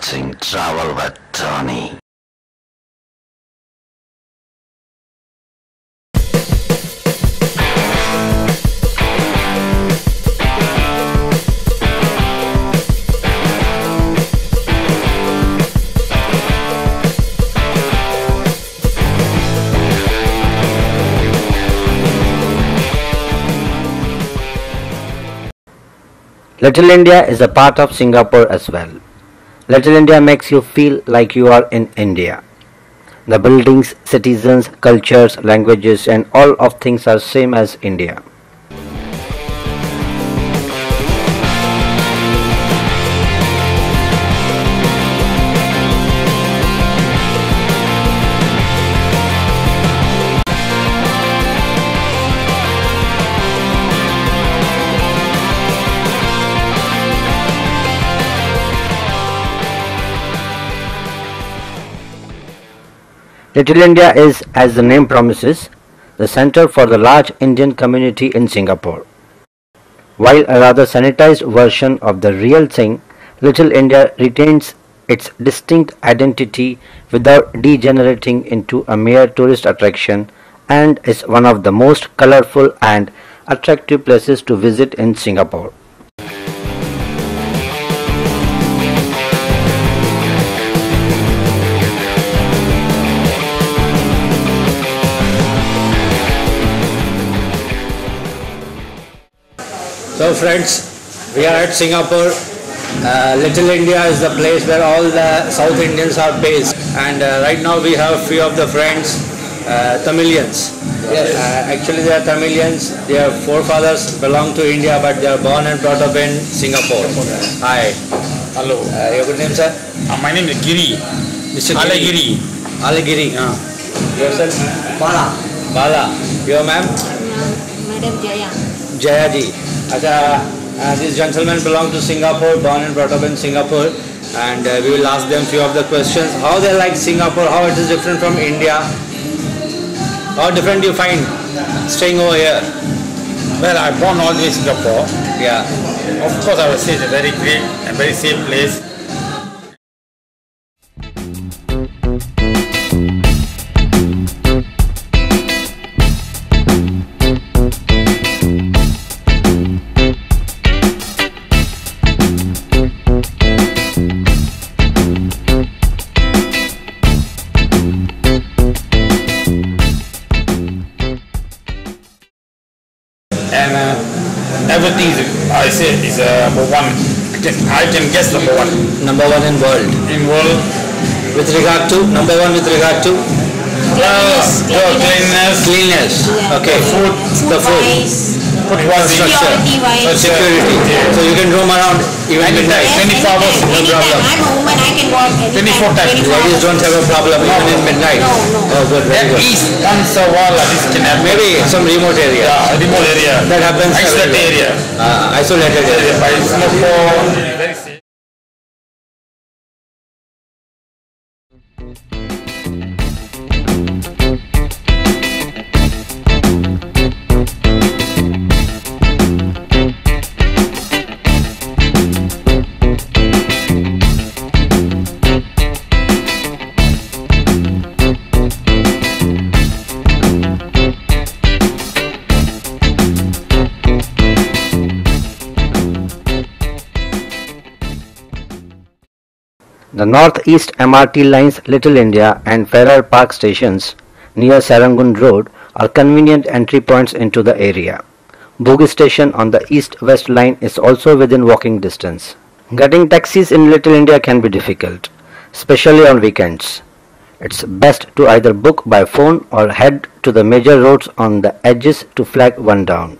watching Travel with Tony. Little India is a part of Singapore as well. Little India makes you feel like you are in India. The buildings, citizens, cultures, languages and all of things are same as India. Little India is, as the name promises, the center for the large Indian community in Singapore. While a rather sanitized version of the real thing, Little India retains its distinct identity without degenerating into a mere tourist attraction and is one of the most colorful and attractive places to visit in Singapore. So friends, we are at Singapore. Little India is the place where all the South Indians are based, and right now we have few of the friends, Tamilians. Yes. Actually they are Tamilians, their forefathers belong to India but they are born and brought up in Singapore. Hi. Hello. Your good name, sir? My name is Giri. Mr. Alagiri. Alagiri. Yourself? Bala. Bala. Your ma'am? Madam Jaya. Jaya ji. These gentlemen belong to Singapore, born and brought up in Singapore, and we will ask them few of the questions. How they like Singapore, how it is different from India, how different you find staying over here? Well, I born all in Singapore. Yeah. Of course, I would say it's a very great and very safe place. And everything I say is number one. I can guess number one. Number one in world. In world. With regard to number one with regard to Cleanliness. Cleanliness. Okay. The food. Food was Security wise. Security. So you can roam around even midnight. 24 hours, no problem. I'm a woman, I can walk anytime. 24 times. Ladies don't have a problem even in midnight. No, no. Oh, good. Very At good. least once a while, at least can happen. Maybe some remote area. Yeah, remote area. That happens. Isolated area. Isolated area. By Singapore, very safe. The Northeast MRT lines Little India and Farrer Park stations near Serangoon Road are convenient entry points into the area. Bugis station on the East-West line is also within walking distance. Getting taxis in Little India can be difficult, especially on weekends. It's best to either book by phone or head to the major roads on the edges to flag one down.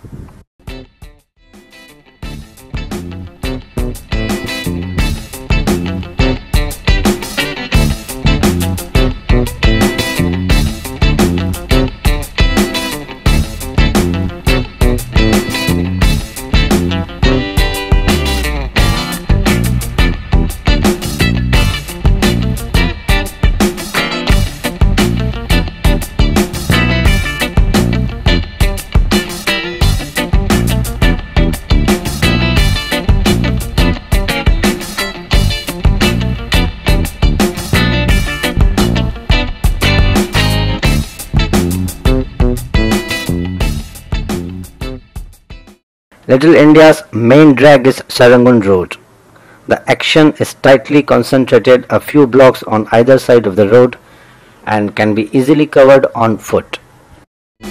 Little India's main drag is Serangoon Road. The action is tightly concentrated a few blocks on either side of the road and can be easily covered on foot. Feel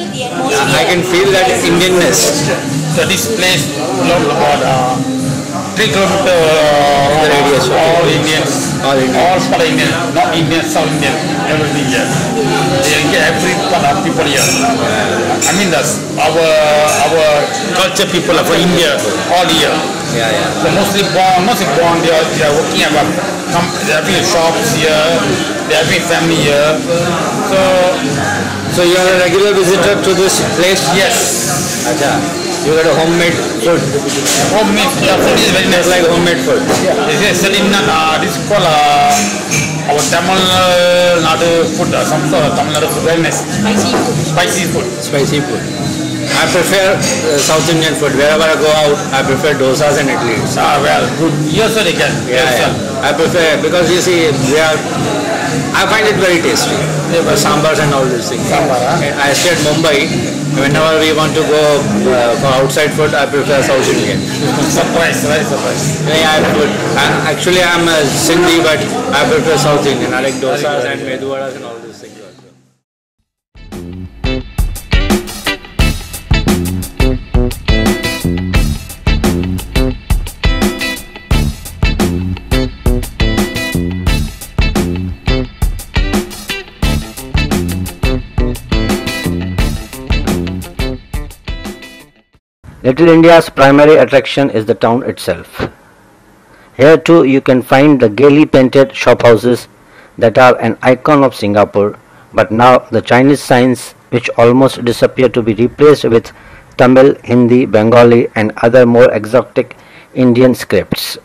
the atmosphere. I can feel that Indianness. So this place belongs about 3 kilometers radius, okay. all Indians, All Indians. all part Indian, not Indian, South Indian, everything here. They get every part of people here. I mean that's our culture people are from India, all here. Yeah, yeah. So mostly born, they are working about, they are having shops here, they are having family here. So you are a regular visitor to this place? Yes. Acha. You got a homemade food. Homemade, yeah, food is very nice. It's like homemade food. This is this is called our Tamil Nadu food, some sort of Tamil Nadu food, very nice. Spicy food. Spicy food. Spicy food. I prefer South Indian food. Wherever I go out, I prefer dosas and idlis. Well, good. Yes, sir, they can. Yeah, Yes, yeah. I prefer, because you see, I find it very tasty. Sambars and all these things. Sambar, huh? I stay at Mumbai. Whenever we want to go for outside food, I prefer South Indian. Surprise, right? Surprise. Yeah, actually, I'm a Sindhi, but I prefer South Indian. I like dosas and medu vadas and all these things. Little India's primary attraction is the town itself. Here too you can find the gaily painted shop houses that are an icon of Singapore, but now the Chinese signs which almost disappear to be replaced with Tamil, Hindi, Bengali and other more exotic Indian scripts.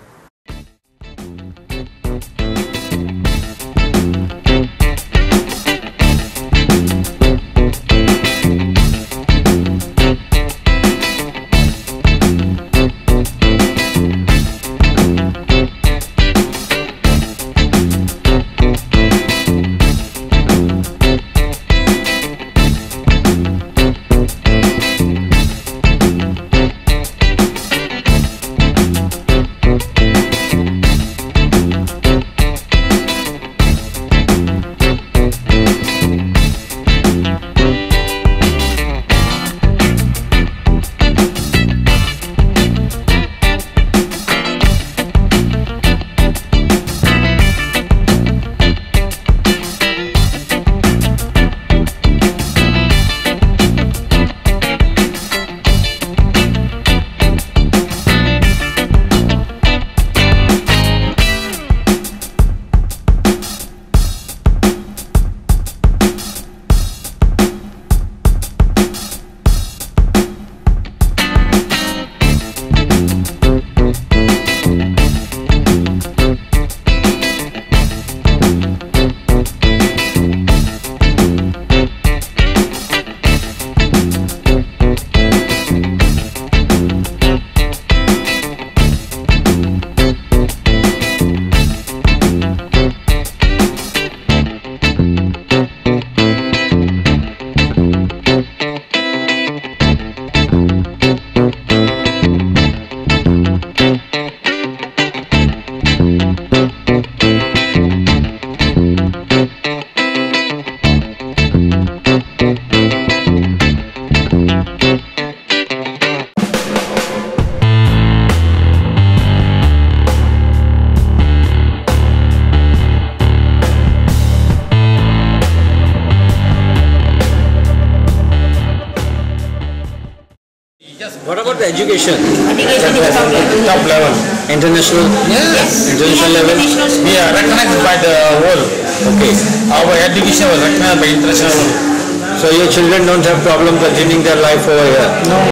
What about the education? Education is Top level. International? Yes. International level? We are recognized by the world. Okay. Our education was recognized by international world. So your children don't have problem continuing their life over here? No.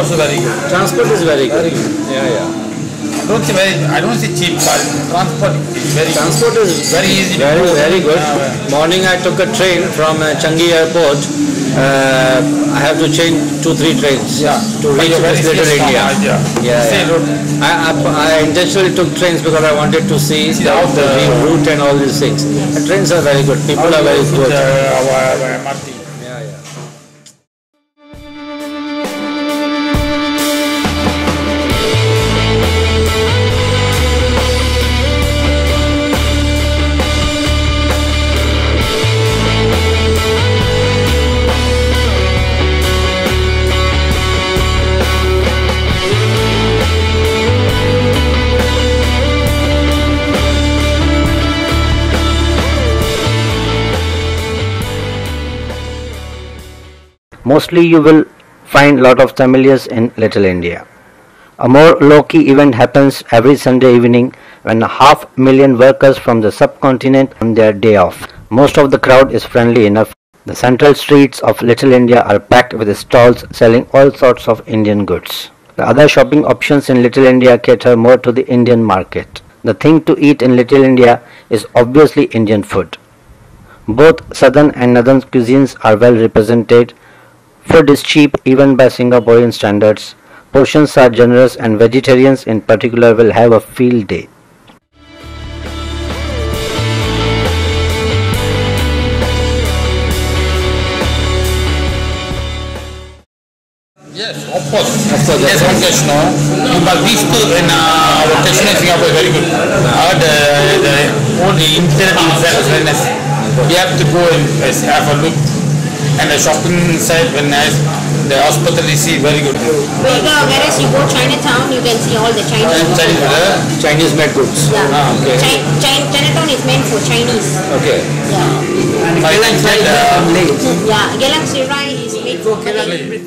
also very good. Transport is very good. Yeah. I don't see cheap, but transport is very Transport is very easy. very good. Morning I took a train from Changi Airport. I have to change 2-3 trains to reach Little India. I intentionally took trains because I wanted to see the route and all these things. The trains are very good. People are very good. Our MRT. Mostly you will find lot of Tamilians in Little India. A more low-key event happens every Sunday evening when 500,000 workers from the subcontinent on their day off. Most of the crowd is friendly enough. The central streets of Little India are packed with stalls selling all sorts of Indian goods. The other shopping options in Little India cater more to the Indian market. The thing to eat in Little India is obviously Indian food. Both southern and northern cuisines are well represented. Food is cheap even by Singaporean standards. Portions are generous and vegetarians in particular will have a field day. Yes, of course. Yes, one question, no? But these two in our location in Singapore is very good. All the internet is very nice. You have to go and have a look. And the shopping side very nice. The hospitality very good. Whereas you go Chinatown, you can see all the Chinese made goods. Yeah. Okay. Chinatown is meant for Chinese. Okay. Yeah. Geylang Serai is made for Malay.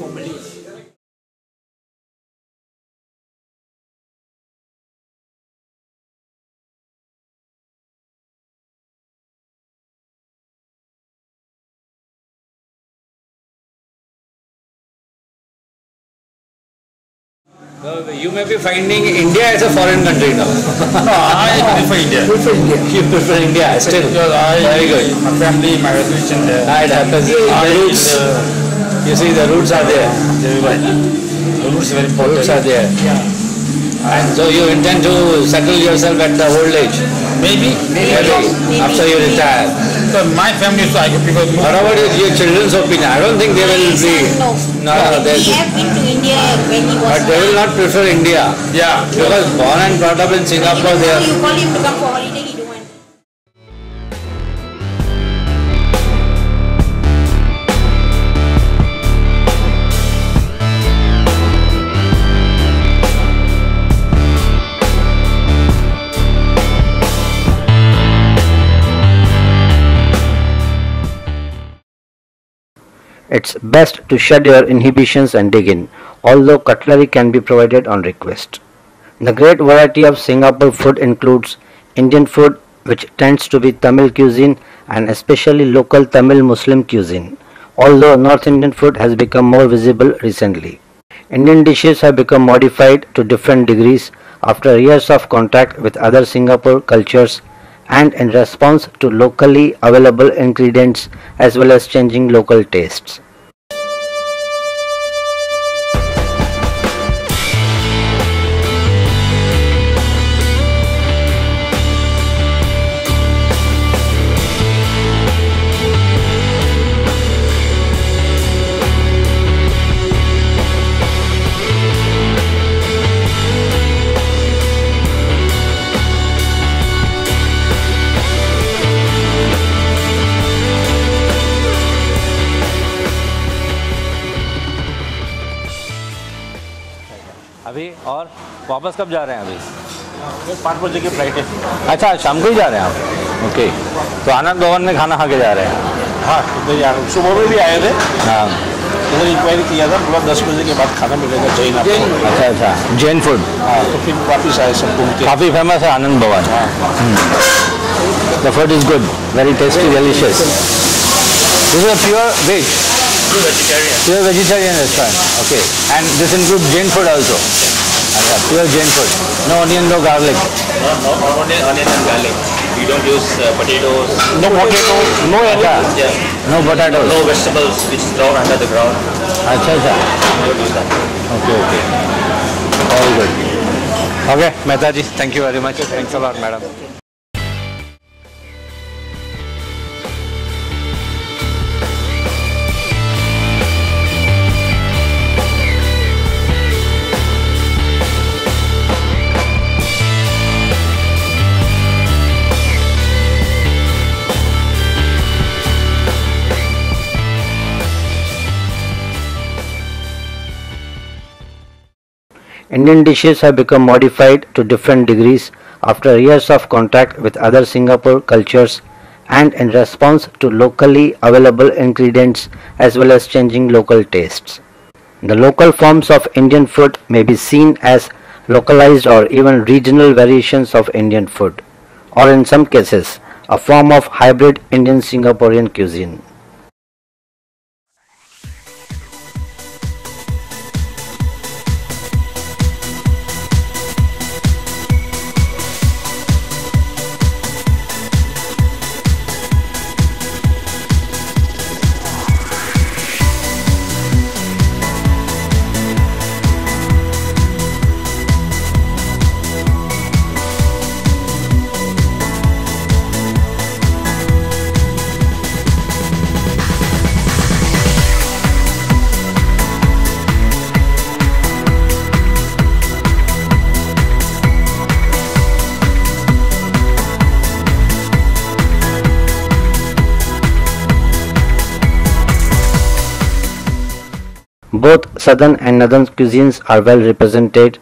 You may be finding India as a foreign country now. No, I prefer India. You prefer India still? Because very good. My family, my religion there. It happens. The roots. You see, the roots are there. The roots are very important. Roots are there. And so you intend to settle yourself at the old age? Maybe. After you retire. So my family, so I can prefer. What about your children's opinion? I don't think they will be. No. He have been to India when he was. But they will not prefer India. Yeah. Because born and brought up in Singapore, they are. You call him to come for holiday, he don't want. It's best to shed your inhibitions and dig in, although cutlery can be provided on request. The great variety of Singapore food includes Indian food, which tends to be Tamil cuisine, and especially local Tamil Muslim cuisine, although North Indian food has become more visible recently. Indian dishes have become modified to different degrees after years of contact with other Singapore cultures and in response to locally available ingredients as well as changing local tastes. अभी और वापस कब जा रहे हैं अभी? 5 बजे की फ्लाइट है। अच्छा, शाम को ही जा रहे हैं आप? ओके। तो आनंद भवन में खाना खा के जा रहे हैं? हाँ, इधर जा रहे हैं। सुबह में भी आए थे। हाँ, इधर इंक्वायरी किया था, पूरा 10 बजे के बाद खाना मिलेगा जैन आपको। अच्छा, जैन फूड। हाँ, तो फिर वापस आए सब घूम के। काफ़ी फेमस है Anand Bhavan. The food is good, very tasty, delicious. This is pure veg. Pure vegetarian. Pure vegetarian restaurant. Okay. And this includes Jain food also. Pure Jain food. No onion, no garlic. No onion and garlic. We don't use potatoes. No potato. No anything. Yeah. No potatoes. No vegetables which is grown under the ground. Acha, acha. We don't use that. Okay, okay. Very good. Okay, Mehta ji, thank you very much. Thanks a lot, madam. Indian dishes have become modified to different degrees after years of contact with other Singapore cultures and in response to locally available ingredients as well as changing local tastes. The local forms of Indian food may be seen as localized or even regional variations of Indian food, or in some cases, a form of hybrid Indian Singaporean cuisine. Both southern and northern cuisines are well represented.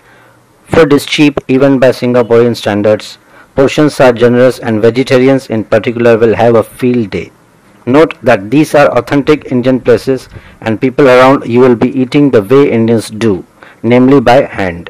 Food is cheap even by Singaporean standards. Portions are generous and vegetarians in particular will have a field day. Note that these are authentic Indian places and people around you will be eating the way Indians do, namely by hand.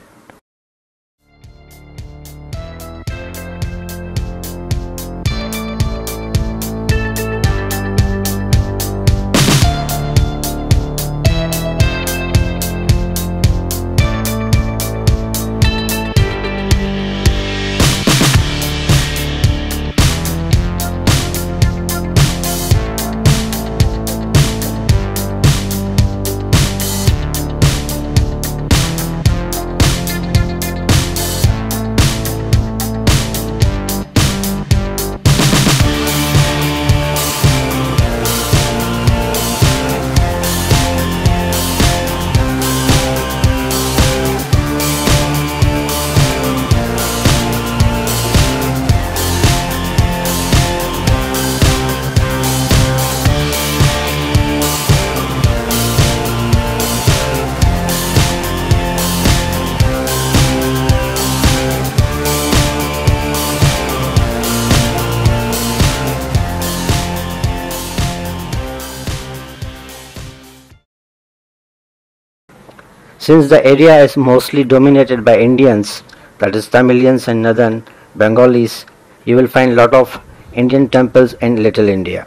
Since the area is mostly dominated by Indians, that is Tamilians and Northern Bengalis, you will find lot of Indian temples in Little India.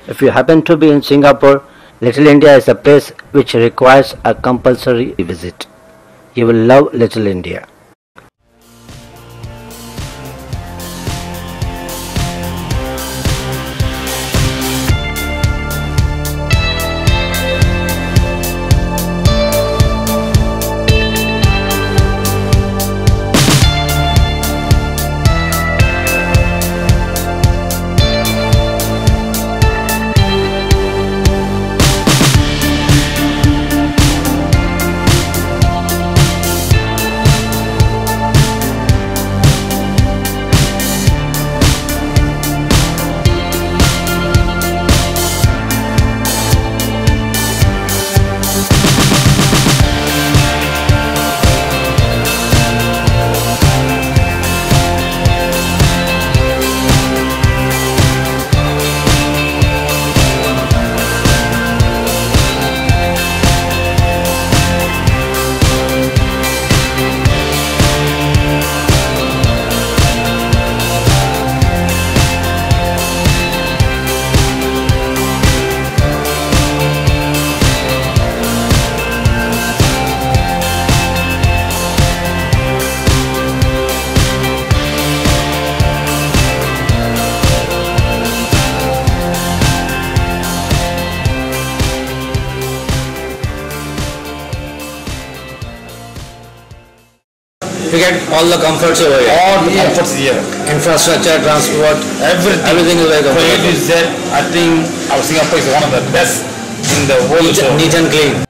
If you happen to be in Singapore, Little India is a place which requires a compulsory visit. You will love Little India. We get all the comforts over here. All the comforts here. Infrastructure, transport, everything is very So comfortable. it is that I think our Singapore is one of the best in the world. Neat and clean.